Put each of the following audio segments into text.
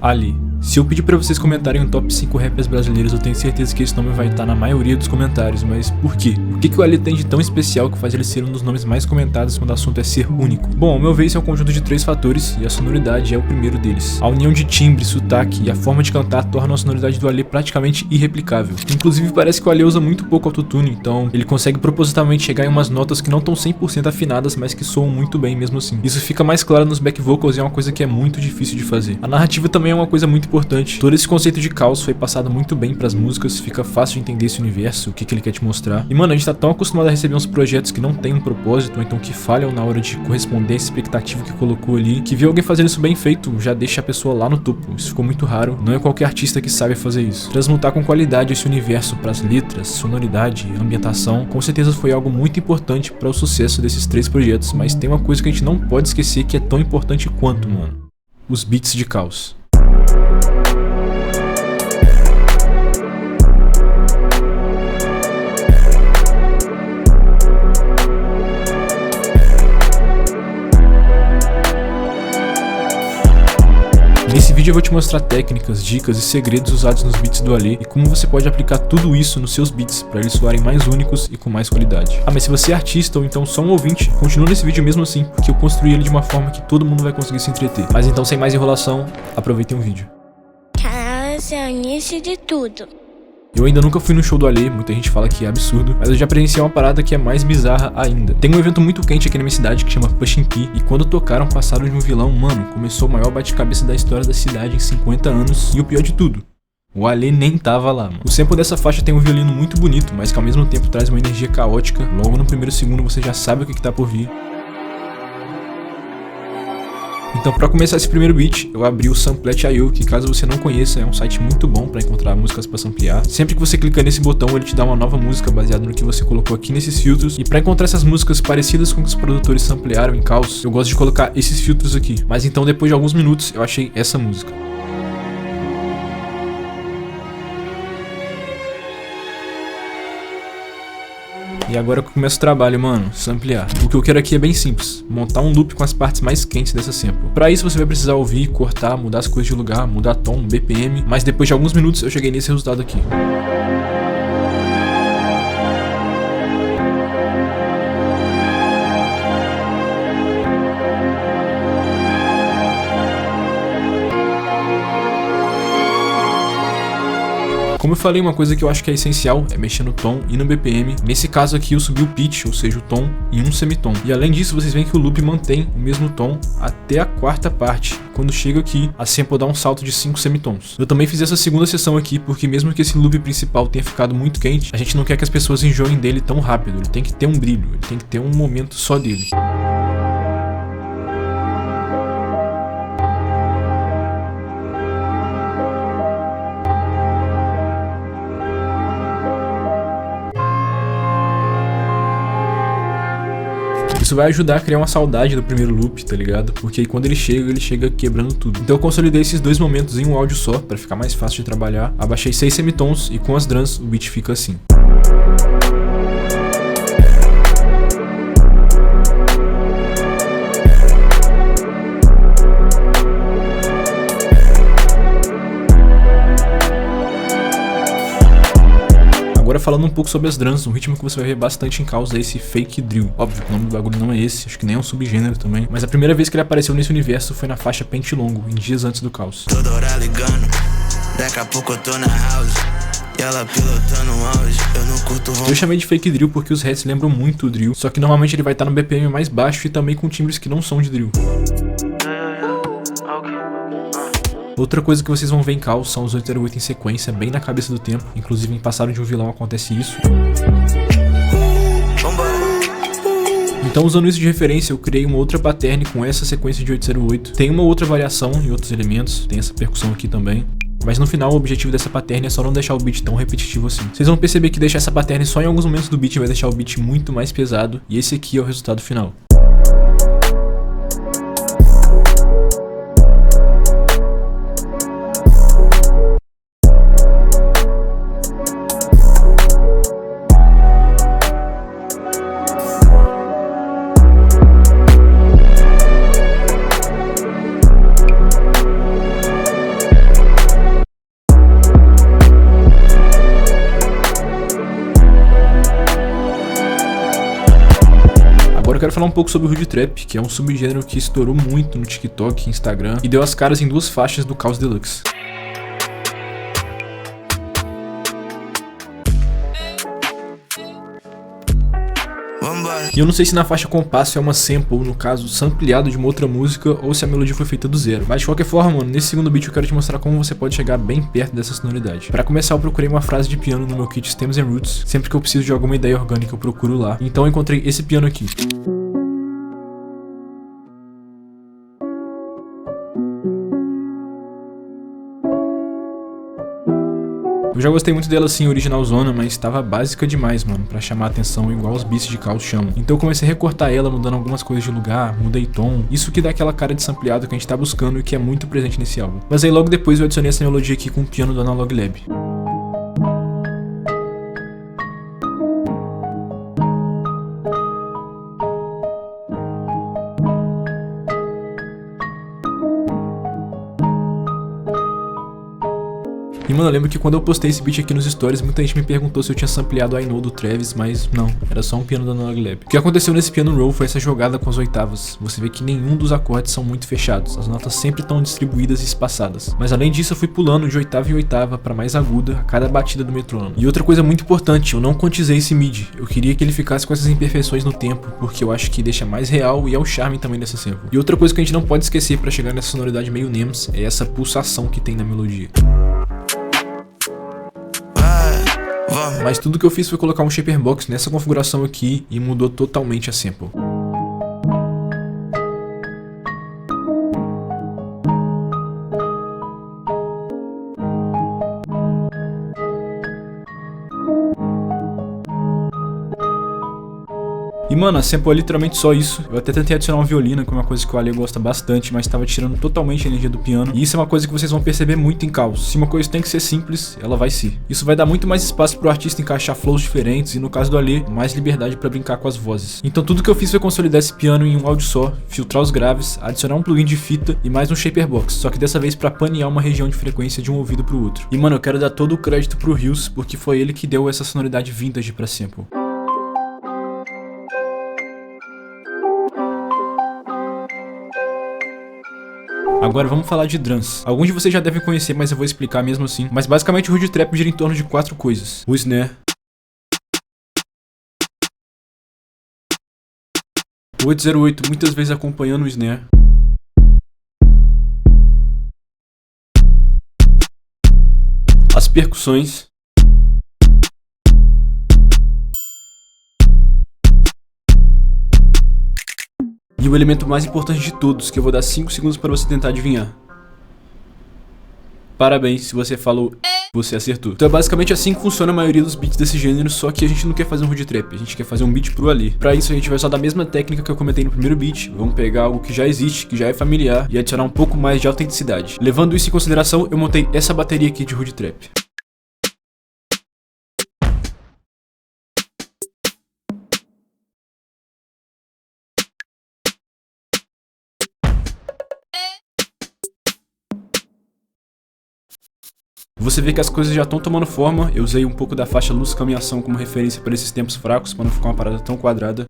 Ali. Se eu pedir pra vocês comentarem um top 5 rappers brasileiros, eu tenho certeza que esse nome vai estar na maioria dos comentários, mas por quê? O que o Ali tem de tão especial que faz ele ser um dos nomes mais comentados quando o assunto é ser único? Bom, ao meu ver, isso é um conjunto de 3 fatores, e a sonoridade é o primeiro deles. A união de timbre, sotaque e a forma de cantar tornam a sonoridade do Ali praticamente irreplicável. Inclusive, parece que o Ali usa muito pouco autotune, então ele consegue propositalmente chegar em umas notas que não estão 100% afinadas, mas que soam muito bem mesmo assim. Isso fica mais claro nos back vocals e é uma coisa que é muito difícil de fazer. A narrativa também é uma coisa muito importante. Todo esse conceito de caos foi passado muito bem pras músicas, fica fácil de entender esse universo, o que ele quer te mostrar. E mano, a gente tá tão acostumado a receber uns projetos que não tem um propósito, ou então que falham na hora de corresponder à expectativa que colocou ali, que ver alguém fazendo isso bem feito já deixa a pessoa lá no topo. Isso ficou muito raro, não é qualquer artista que sabe fazer isso. Transmutar com qualidade esse universo pras letras, sonoridade, ambientação, com certeza foi algo muito importante para o sucesso desses 3 projetos, mas tem uma coisa que a gente não pode esquecer que é tão importante quanto, mano. Os beats de caos. Nesse vídeo eu vou te mostrar técnicas, dicas e segredos usados nos beats do Ali e como você pode aplicar tudo isso nos seus beats para eles soarem mais únicos e com mais qualidade. Ah, mas se você é artista ou então só um ouvinte, continua nesse vídeo mesmo assim, porque eu construí ele de uma forma que todo mundo vai conseguir se entreter. Mas então, sem mais enrolação, aproveitem o vídeo. Canal, esse é o início de tudo. Eu ainda nunca fui no show do Ali, muita gente fala que é absurdo, mas eu já presenciei uma parada que é mais bizarra ainda. Tem um evento muito quente aqui na minha cidade que chama Pushing P, e quando tocaram passaram de um vilão, mano, começou o maior bate-cabeça da história da cidade em 50 anos, e o pior de tudo, o Ali nem tava lá, mano. O sample dessa faixa tem um violino muito bonito, mas que ao mesmo tempo traz uma energia caótica, logo no primeiro segundo você já sabe o que tá por vir. Então, pra começar esse primeiro beat, eu abri o Samplet.io, que caso você não conheça, é um site muito bom pra encontrar músicas pra samplear. Sempre que você clica nesse botão, ele te dá uma nova música baseada no que você colocou aqui nesses filtros. E pra encontrar essas músicas parecidas com o que os produtores samplearam em caos, eu gosto de colocar esses filtros aqui. Mas então, depois de alguns minutos, eu achei essa música. E agora que começa o trabalho, mano, samplear. O que eu quero aqui é bem simples, montar um loop com as partes mais quentes dessa sample. Pra isso você vai precisar ouvir, cortar, mudar as coisas de lugar, mudar tom, BPM, mas depois de alguns minutos eu cheguei nesse resultado aqui. Como eu falei, uma coisa que eu acho que é essencial é mexer no tom e no BPM. Nesse caso aqui eu subi o pitch, ou seja, o tom, em um semitom. E além disso, vocês veem que o loop mantém o mesmo tom até a quarta parte. Quando chega aqui, a sample dá um salto de 5 semitons. Eu também fiz essa segunda sessão aqui, porque mesmo que esse loop principal tenha ficado muito quente, a gente não quer que as pessoas enjoem dele tão rápido. Ele tem que ter um brilho, ele tem que ter um momento só dele. Isso vai ajudar a criar uma saudade do primeiro loop, tá ligado? Porque aí quando ele chega quebrando tudo. Então eu consolidei esses 2 momentos em um áudio só, pra ficar mais fácil de trabalhar. Abaixei 6 semitons e com as drums o beat fica assim. Agora falando um pouco sobre as drums, um ritmo que você vai ver bastante em caos é esse fake drill. Óbvio que o nome do bagulho não é esse, acho que nem é um subgênero também. Mas a primeira vez que ele apareceu nesse universo foi na faixa Pente Longo, em dias antes do caos. Toda hora ligando, daqui a pouco eu tô na house, e ela pilotando o auge, eu não curto Eu chamei de fake drill porque os hats lembram muito o drill, só que normalmente ele vai estar no BPM mais baixo e também com timbres que não são de drill. Outra coisa que vocês vão ver em caos são os 808 em sequência, bem na cabeça do tempo. Inclusive em Passaram de um Vilão acontece isso. Então, usando isso de referência, eu criei uma outra pattern com essa sequência de 808. Tem uma outra variação em outros elementos, tem essa percussão aqui também. Mas no final o objetivo dessa pattern é só não deixar o beat tão repetitivo assim. Vocês vão perceber que deixar essa pattern só em alguns momentos do beat vai deixar o beat muito mais pesado. E esse aqui é o resultado final. falar um pouco sobre o Hood Trap, que é um subgênero que estourou muito no TikTok e Instagram e deu as caras em 2 faixas do Caos Deluxe. E eu não sei se na faixa compasso é uma sample, ou no caso, sampleado de uma outra música, ou se a melodia foi feita do zero. Mas de qualquer forma, mano, nesse segundo beat eu quero te mostrar como você pode chegar bem perto dessa sonoridade. Pra começar, eu procurei uma frase de piano no meu kit Stems and Roots. Sempre que eu preciso de alguma ideia orgânica eu procuro lá. Então eu encontrei esse piano aqui. Eu já gostei muito dela assim, originalzona, mas tava básica demais, mano, pra chamar a atenção igual os beats de caos chamam. Então eu comecei a recortar ela, mudando algumas coisas de lugar, mudei tom, isso que dá aquela cara de sampleado que a gente tá buscando e que é muito presente nesse álbum. Mas aí logo depois eu adicionei essa melodia aqui com o piano do Analog Lab. E mano, eu lembro que quando eu postei esse beat aqui nos stories, muita gente me perguntou se eu tinha sampleado I Know do Travis, mas não, era só um piano da Analog Lab. O que aconteceu nesse piano roll foi essa jogada com as oitavas. Você vê que nenhum dos acordes são muito fechados, as notas sempre estão distribuídas e espaçadas. Mas além disso, eu fui pulando de oitava em oitava pra mais aguda a cada batida do metrônomo. E outra coisa muito importante, eu não quantizei esse midi. Eu queria que ele ficasse com essas imperfeições no tempo, porque eu acho que deixa mais real e é o charme também dessa sample. E outra coisa que a gente não pode esquecer pra chegar nessa sonoridade meio NEMS é essa pulsação que tem na melodia. Mas tudo que eu fiz foi colocar um shaper box nessa configuração aqui e mudou totalmente a sample. E mano, a sample é literalmente só isso. Eu até tentei adicionar uma violina, que é uma coisa que o Ale gosta bastante, mas tava tirando totalmente a energia do piano. E isso é uma coisa que vocês vão perceber muito em caos. Se uma coisa tem que ser simples, ela vai ser. Isso vai dar muito mais espaço pro artista encaixar flows diferentes e no caso do Ale, mais liberdade pra brincar com as vozes. Então tudo que eu fiz foi consolidar esse piano em um áudio só, filtrar os graves, adicionar um plugin de fita e mais um shaper box, só que dessa vez pra panear uma região de frequência de um ouvido pro outro. E mano, eu quero dar todo o crédito pro Rios, porque foi ele que deu essa sonoridade vintage pra sample. Agora vamos falar de drums. Alguns de vocês já devem conhecer, mas eu vou explicar mesmo assim. Mas basicamente o Hood Trap gira em torno de 4 coisas: o snare, o 808 muitas vezes acompanhando o snare, as percussões, e o elemento mais importante de todos, que eu vou dar 5 segundos para você tentar adivinhar. Parabéns, se você falou, você acertou. Então é basicamente assim que funciona a maioria dos beats desse gênero, só que a gente não quer fazer um Hood Trap, a gente quer fazer um beat pro Ali. Pra isso a gente vai usar da mesma técnica que eu comentei no primeiro beat, vamos pegar algo que já existe, que já é familiar, e adicionar um pouco mais de autenticidade. Levando isso em consideração, eu montei essa bateria aqui de Hood Trap. Você vê que as coisas já estão tomando forma. Eu usei um pouco da faixa Luz Caminhação como referência para esses tempos fracos, para não ficar uma parada tão quadrada.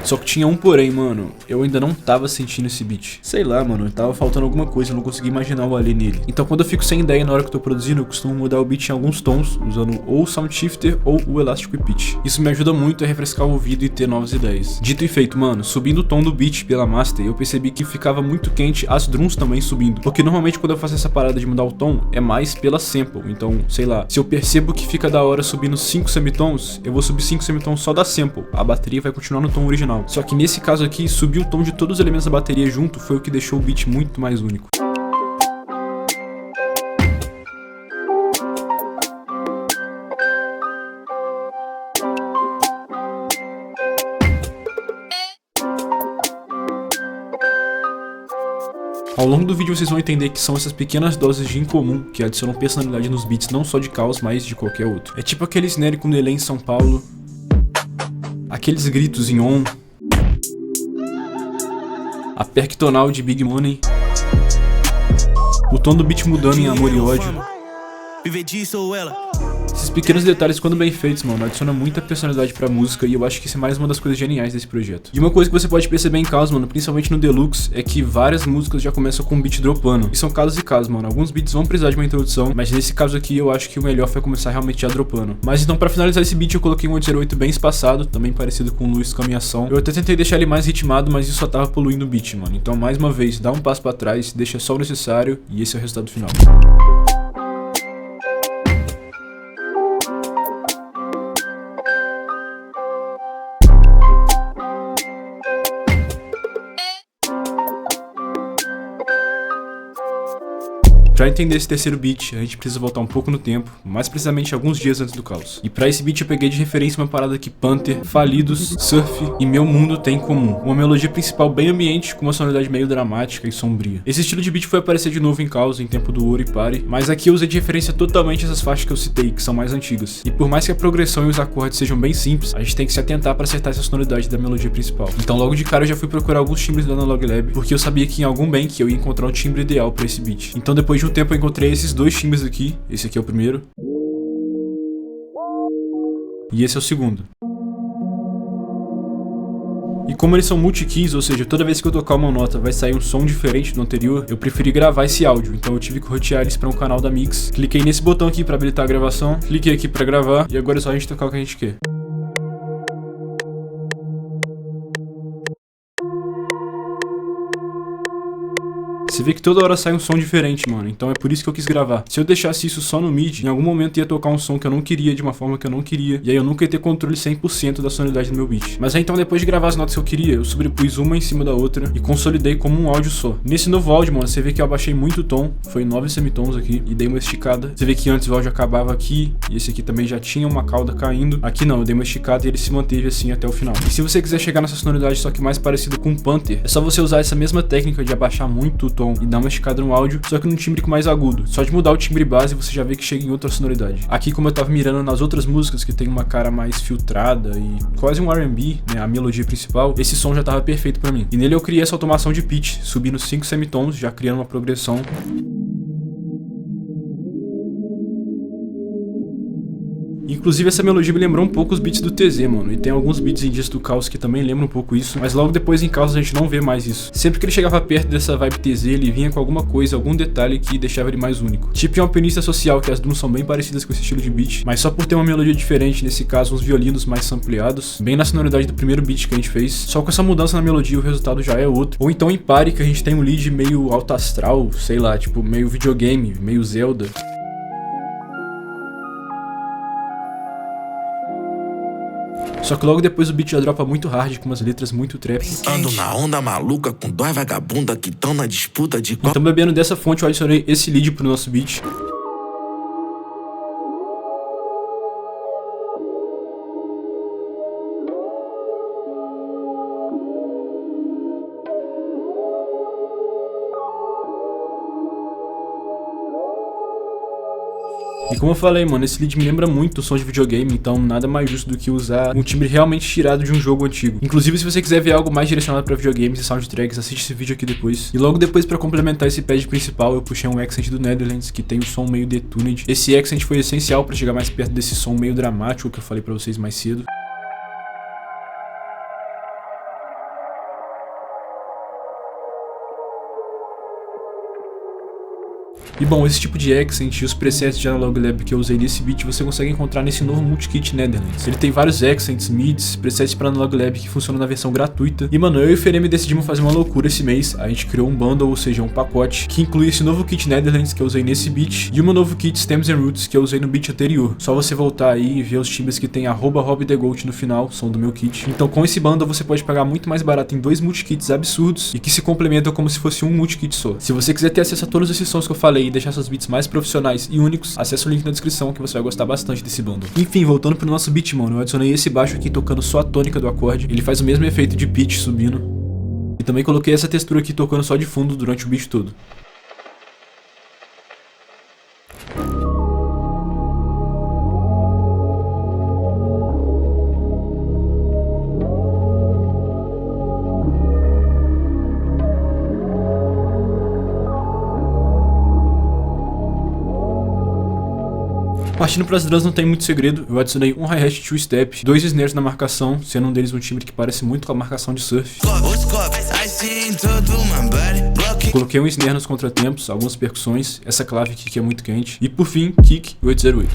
Só que tinha um porém, mano, eu ainda não tava sentindo esse beat. Sei lá, mano, tava faltando alguma coisa, eu não consegui imaginar o Ali nele. Então quando eu fico sem ideia na hora que eu tô produzindo, eu costumo mudar o beat em alguns tons, usando ou o Sound Shifter ou o Elastic Pitch. Isso me ajuda muito a refrescar o ouvido e ter novas ideias. Dito e feito, mano, subindo o tom do beat pela master, eu percebi que ficava muito quente as drums também subindo. Porque normalmente quando eu faço essa parada de mudar o tom, é mais pela sample. Então, sei lá, se eu percebo que fica da hora subindo 5 semitons, eu vou subir 5 semitons só da sample. A bateria vai continuar no tom original. Só que nesse caso aqui, subir o tom de todos os elementos da bateria junto foi o que deixou o beat muito mais único. Ao longo do vídeo vocês vão entender que são essas pequenas doses de incomum que adicionam personalidade nos beats não só de caos, mas de qualquer outro. É tipo aquele snare com delay em São Paulo, aqueles gritos em on, a percutonal de Big Money, o tom do beat mudando em Amor e Ódio, viver disso ou ela. Esses pequenos detalhes, quando bem feitos, mano, adicionam muita personalidade pra música e eu acho que isso é mais uma das coisas geniais desse projeto. E uma coisa que você pode perceber em casos, mano, principalmente no Deluxe, é que várias músicas já começam com um beat dropando. E são casos e casos, mano. Alguns beats vão precisar de uma introdução, mas nesse caso aqui eu acho que o melhor foi começar realmente já dropando. Mas então, pra finalizar esse beat, eu coloquei um 808 bem espaçado, também parecido com o Luiz Caminhação. Eu até tentei deixar ele mais ritmado, mas isso só tava poluindo o beat, mano. Então, mais uma vez, dá um passo pra trás, deixa só o necessário e esse é o resultado final. Pra entender esse terceiro beat, a gente precisa voltar um pouco no tempo, mais precisamente alguns dias antes do caos. E pra esse beat eu peguei de referência uma parada que Panther, Falidos, Surf e Meu Mundo têm em comum. Uma melodia principal bem ambiente, com uma sonoridade meio dramática e sombria. Esse estilo de beat foi aparecer de novo em Caos, em Tempo do Ouro e Pare, mas aqui eu usei de referência totalmente essas faixas que eu citei, que são mais antigas. E por mais que a progressão e os acordes sejam bem simples, a gente tem que se atentar pra acertar essa sonoridade da melodia principal. Então logo de cara eu já fui procurar alguns timbres do Analog Lab, porque eu sabia que em algum bank eu ia encontrar um timbre ideal pra esse beat. Então depois de um tempo eu encontrei esses dois timbres aqui, esse aqui é o primeiro e esse é o segundo. E como eles são multi-keys, ou seja, toda vez que eu tocar uma nota vai sair um som diferente do anterior, eu preferi gravar esse áudio, então eu tive que rotear eles para um canal da Mix. Cliquei nesse botão aqui para habilitar a gravação, cliquei aqui para gravar e agora é só a gente tocar o que a gente quer. Você vê que toda hora sai um som diferente, mano, então é por isso que eu quis gravar. Se eu deixasse isso só no MIDI, em algum momento ia tocar um som que eu não queria, de uma forma que eu não queria, e aí eu nunca ia ter controle 100% da sonoridade do meu beat. Mas aí então, depois de gravar as notas que eu queria, eu sobrepus uma em cima da outra e consolidei como um áudio só. Nesse novo áudio, mano, você vê que eu abaixei muito o tom, foi 9 semitons aqui, e dei uma esticada. Você vê que antes o áudio acabava aqui, e esse aqui também já tinha uma cauda caindo. Aqui não, eu dei uma esticada e ele se manteve assim até o final. E se você quiser chegar nessa sonoridade só que mais parecida com um Panther, é só você usar essa mesma técnica de abaixar muito o tom e dar uma esticada no áudio, só que num timbre mais agudo. Só de mudar o timbre base você já vê que chega em outra sonoridade. Aqui, como eu tava mirando nas outras músicas que tem uma cara mais filtrada e quase um R&B, né, a melodia principal, esse som já tava perfeito pra mim. E nele eu criei essa automação de pitch, subindo 5 semitons, já criando uma progressão. Inclusive essa melodia me lembrou um pouco os beats do TZ, mano, e tem alguns beats em Dias do Caos que também lembram um pouco isso, mas logo depois em Caos a gente não vê mais isso. Sempre que ele chegava perto dessa vibe TZ, ele vinha com alguma coisa, algum detalhe que deixava ele mais único. Tipo em Alpinista Social, que as drums são bem parecidas com esse estilo de beat, mas só por ter uma melodia diferente, nesse caso uns violinos mais sampleados, bem na sonoridade do primeiro beat que a gente fez, só com essa mudança na melodia o resultado já é outro. Ou então em Pare, que a gente tem um lead meio alto astral, sei lá, tipo meio videogame, meio Zelda. Só que logo depois o beat já dropa muito hard, com umas letras muito trap. Ando na onda maluca com dois vagabunda que tão na disputa de... Então bebendo dessa fonte eu adicionei esse lead pro nosso beat. E como eu falei, mano, esse lead me lembra muito o som de videogame, então nada mais justo do que usar um timbre realmente tirado de um jogo antigo. Inclusive, se você quiser ver algo mais direcionado pra videogames e soundtracks, assiste esse vídeo aqui depois. E logo depois, pra complementar esse pad principal, eu puxei um accent do Netherlands, que tem o som meio detuned. Esse accent foi essencial pra chegar mais perto desse som meio dramático que eu falei pra vocês mais cedo. E bom, esse tipo de accent e os presets de Analog Lab que eu usei nesse beat você consegue encontrar nesse novo multikit Netherlands. Ele tem vários accents, mids, presets para Analog Lab que funcionam na versão gratuita. E mano, eu e o Feremi decidimos fazer uma loucura esse mês. A gente criou um bundle, ou seja, um pacote, que inclui esse novo kit Netherlands que eu usei nesse beat e um novo kit Stems and Roots que eu usei no beat anterior. Só você voltar aí e ver os timbres que tem @hobbythegoat no final, são do meu kit. Então com esse bundle você pode pagar muito mais barato em dois multikits absurdos e que se complementam como se fosse um multikit só. Se você quiser ter acesso a todos esses sons que eu falei e deixar seus beats mais profissionais e únicos, acesse o link na descrição que você vai gostar bastante desse bundle. Enfim, voltando pro nosso beat, mano, eu adicionei esse baixo aqui tocando só a tônica do acorde, ele faz o mesmo efeito de pitch subindo. E também coloquei essa textura aqui tocando só de fundo durante o beat todo. Partindo para as drums não tem muito segredo, eu adicionei um hi-hat two-step, 2 snares na marcação, sendo um deles um timbre que parece muito com a marcação de surf. Coloquei um snare nos contratempos, algumas percussões, essa clave aqui que é muito quente, e por fim, kick 808.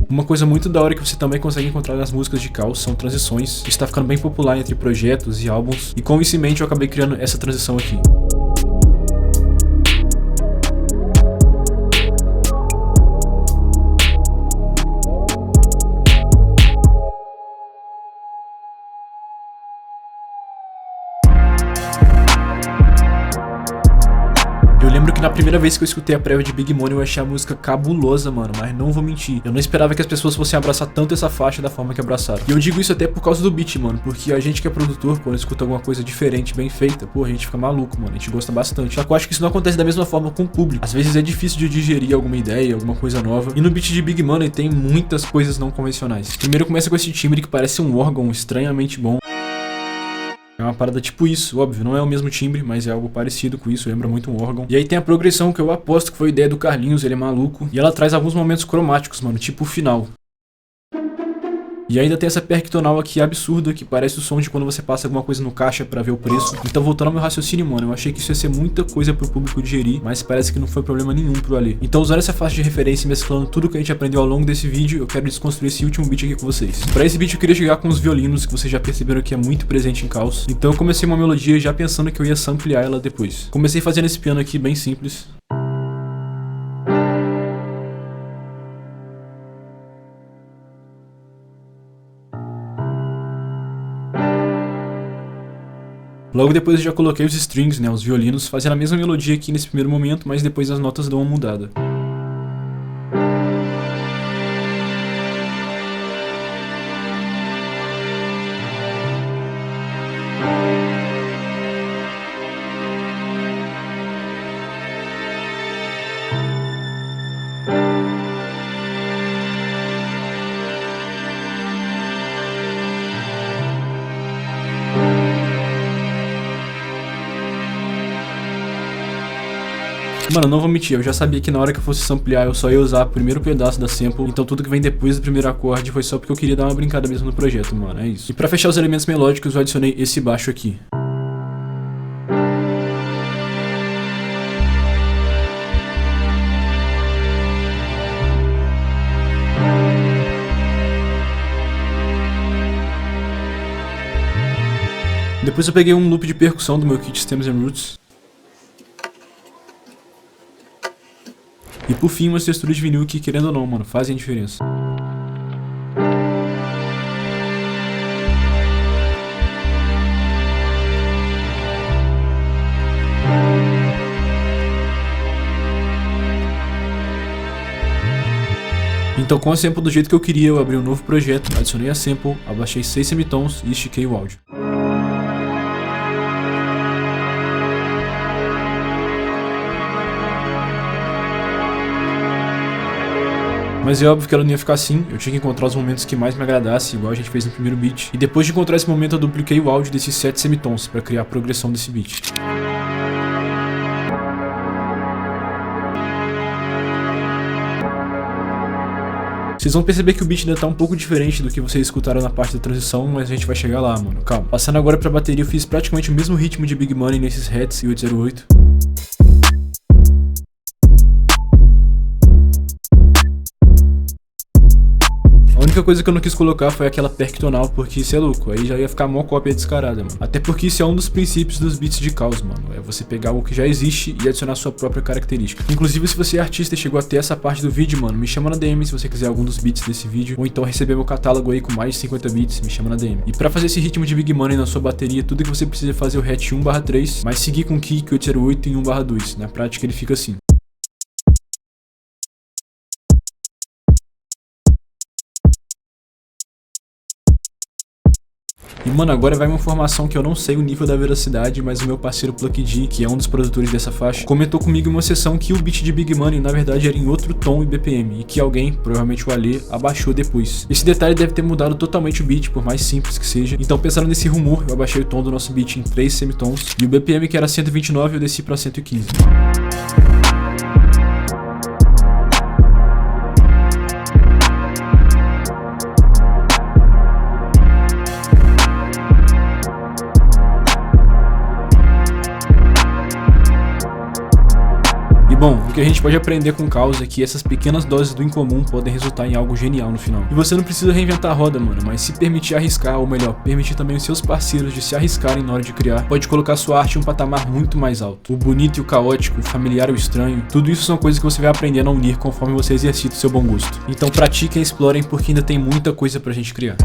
Uma coisa muito da hora que você também consegue encontrar nas músicas de caos são transições, que está ficando bem popular entre projetos e álbuns, e com isso em mente eu acabei criando essa transição aqui. Eu lembro que na primeira vez que eu escutei a prévia de Big Money eu achei a música cabulosa, mano, mas não vou mentir. Eu não esperava que as pessoas fossem abraçar tanto essa faixa da forma que abraçaram. E eu digo isso até por causa do beat, mano, porque a gente que é produtor, quando escuta alguma coisa diferente, bem feita, pô, a gente fica maluco, mano, a gente gosta bastante. Só que eu acho que isso não acontece da mesma forma com o público. Às vezes é difícil de digerir alguma ideia, alguma coisa nova. E no beat de Big Money tem muitas coisas não convencionais. Primeiro começa com esse timbre que parece um órgão estranhamente bom. É uma parada tipo isso, óbvio, não é o mesmo timbre, mas é algo parecido com isso, lembra muito um órgão. E aí tem a progressão que eu aposto que foi ideia do Carlinhos, ele é maluco. E ela traz alguns momentos cromáticos, mano, tipo o final. E ainda tem essa percutonal aqui absurda, que parece o som de quando você passa alguma coisa no caixa pra ver o preço. Então voltando ao meu raciocínio, mano, eu achei que isso ia ser muita coisa pro público digerir, mas parece que não foi problema nenhum pro Ali. Então usando essa faixa de referência e mesclando tudo que a gente aprendeu ao longo desse vídeo, eu quero desconstruir esse último beat aqui com vocês. Pra esse beat eu queria chegar com os violinos, que vocês já perceberam que é muito presente em Caos. Então eu comecei uma melodia já pensando que eu ia samplear ela depois. Comecei fazendo esse piano aqui bem simples. Logo depois eu já coloquei os strings, né, os violinos, fazendo a mesma melodia aqui nesse primeiro momento, mas depois as notas dão uma mudada. Mano, não vou mentir, eu já sabia que na hora que eu fosse samplear eu só ia usar o primeiro pedaço da sample, então tudo que vem depois do primeiro acorde foi só porque eu queria dar uma brincada mesmo no projeto, mano, é isso. E pra fechar os elementos melódicos eu adicionei esse baixo aqui. Depois eu peguei um loop de percussão do meu kit Stems and Roots. E por fim, umas texturas de vinil que, querendo ou não, mano, fazem a diferença. Então, com a sample do jeito que eu queria, eu abri um novo projeto, adicionei a sample, abaixei 6 semitons e estiquei o áudio. Mas é óbvio que ela não ia ficar assim, eu tinha que encontrar os momentos que mais me agradassem, igual a gente fez no primeiro beat. E depois de encontrar esse momento eu dupliquei o áudio desses 7 semitons para criar a progressão desse beat. Vocês vão perceber que o beat ainda tá um pouco diferente do que vocês escutaram na parte da transição, mas a gente vai chegar lá, mano, calma. Passando agora pra bateria, eu fiz praticamente o mesmo ritmo de Big Money nesses hats e 808. A única coisa que eu não quis colocar foi aquela percutonal, porque isso é louco, aí já ia ficar mó cópia descarada, mano. Até porque isso é um dos princípios dos beats de caos, mano. É você pegar algo que já existe e adicionar sua própria característica. Inclusive, se você é artista e chegou até essa parte do vídeo, mano, me chama na DM se você quiser algum dos beats desse vídeo, ou então receber meu catálogo aí com mais de 50 beats, me chama na DM. E pra fazer esse ritmo de Big Money na sua bateria, tudo que você precisa fazer é o hatch 1/3, mas seguir com kick 808 em 1/2. Na prática ele fica assim. E mano, agora vai uma informação que eu não sei o nível da veracidade, mas o meu parceiro Pluck D, que é um dos produtores dessa faixa, comentou comigo em uma sessão que o beat de Big Money na verdade era em outro tom e BPM, e que alguém, provavelmente o Ali, abaixou depois. Esse detalhe deve ter mudado totalmente o beat, por mais simples que seja. Então pensando nesse rumor, eu abaixei o tom do nosso beat em 3 semitons, e o BPM que era 129 eu desci pra 115. Bom, o que a gente pode aprender com o caos é que essas pequenas doses do incomum podem resultar em algo genial no final. E você não precisa reinventar a roda, mano, mas se permitir arriscar, ou melhor, permitir também os seus parceiros de se arriscarem na hora de criar, pode colocar sua arte em um patamar muito mais alto. O bonito e o caótico, o familiar e o estranho, tudo isso são coisas que você vai aprendendo a unir conforme você exercita o seu bom gosto. Então pratiquem e explorem porque ainda tem muita coisa pra gente criar.